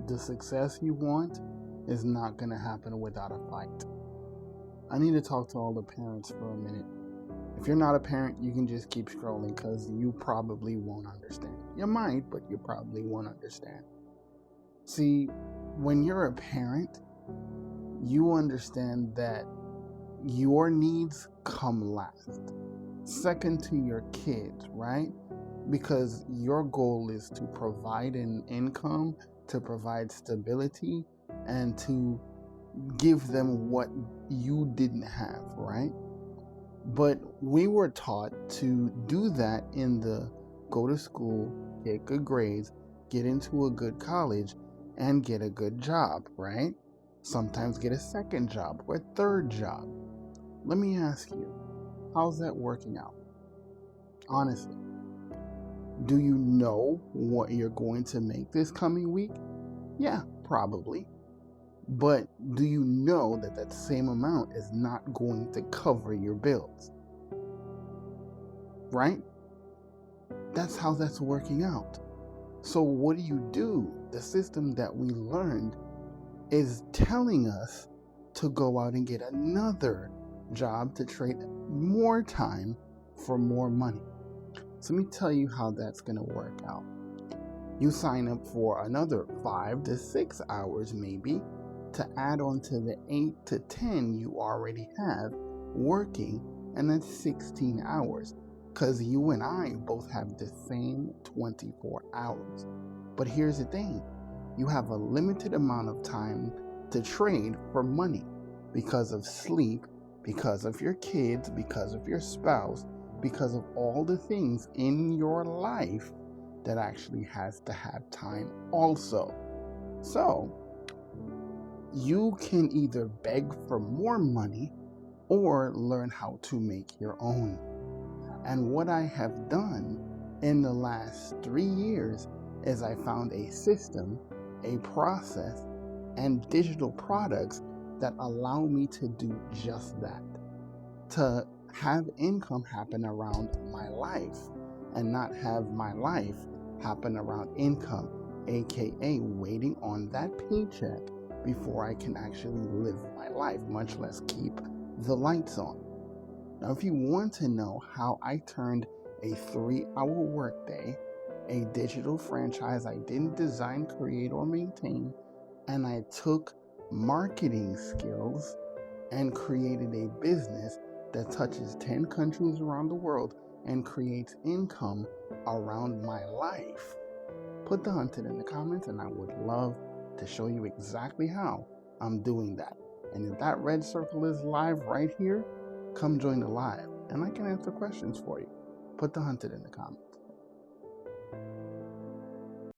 the success you want is not going to happen without a fight. I need to talk to all the parents for a minute. If you're not a parent, you can just keep scrolling because you probably won't understand. You might, but you probably won't understand. See, when you're a parent, you understand that your needs come last, second to your kids, right? Because your goal is to provide an income, to provide stability, and to give them what you didn't have, right? But we were taught to do that in the go to school, get good grades, get into a good college, and get a good job, right? Sometimes get a second job or a third job. Let me ask you, how's that working out? Honestly, do you know what you're going to make this coming week? Yeah, probably. But do you know that that same amount is not going to cover your bills? Right? That's how that's working out. So what do? The system that we learned is telling us to go out and get another job to trade more time for more money. So let me tell you how that's going to work out. You sign up for another 5 to 6 hours maybe to add on to the 8 to 10 you already have working, and that's 16 hours because you and I both have the same 24 hours. But here's the thing, you have a limited amount of time to trade for money because of sleep, because of your kids, because of your spouse, because of all the things in your life that actually has to have time also. So you can either beg for more money or learn how to make your own. And what I have done in the last 3 years is I found a system, a process, and digital products that allow me to do just that. To have income happen around my life and not have my life happen around income, aka waiting on that paycheck before I can actually live my life, much less keep the lights on. Now, if you want to know how I turned a 3-hour workday, a digital franchise I didn't design, create, or maintain, and I took marketing skills and created a business that touches 10 countries around the world and creates income around my life, put the hunted in the comments and I would love to show you exactly how I'm doing that. And if that red circle is live right here, come join the live and I can answer questions for you. Put the hunted in the comments.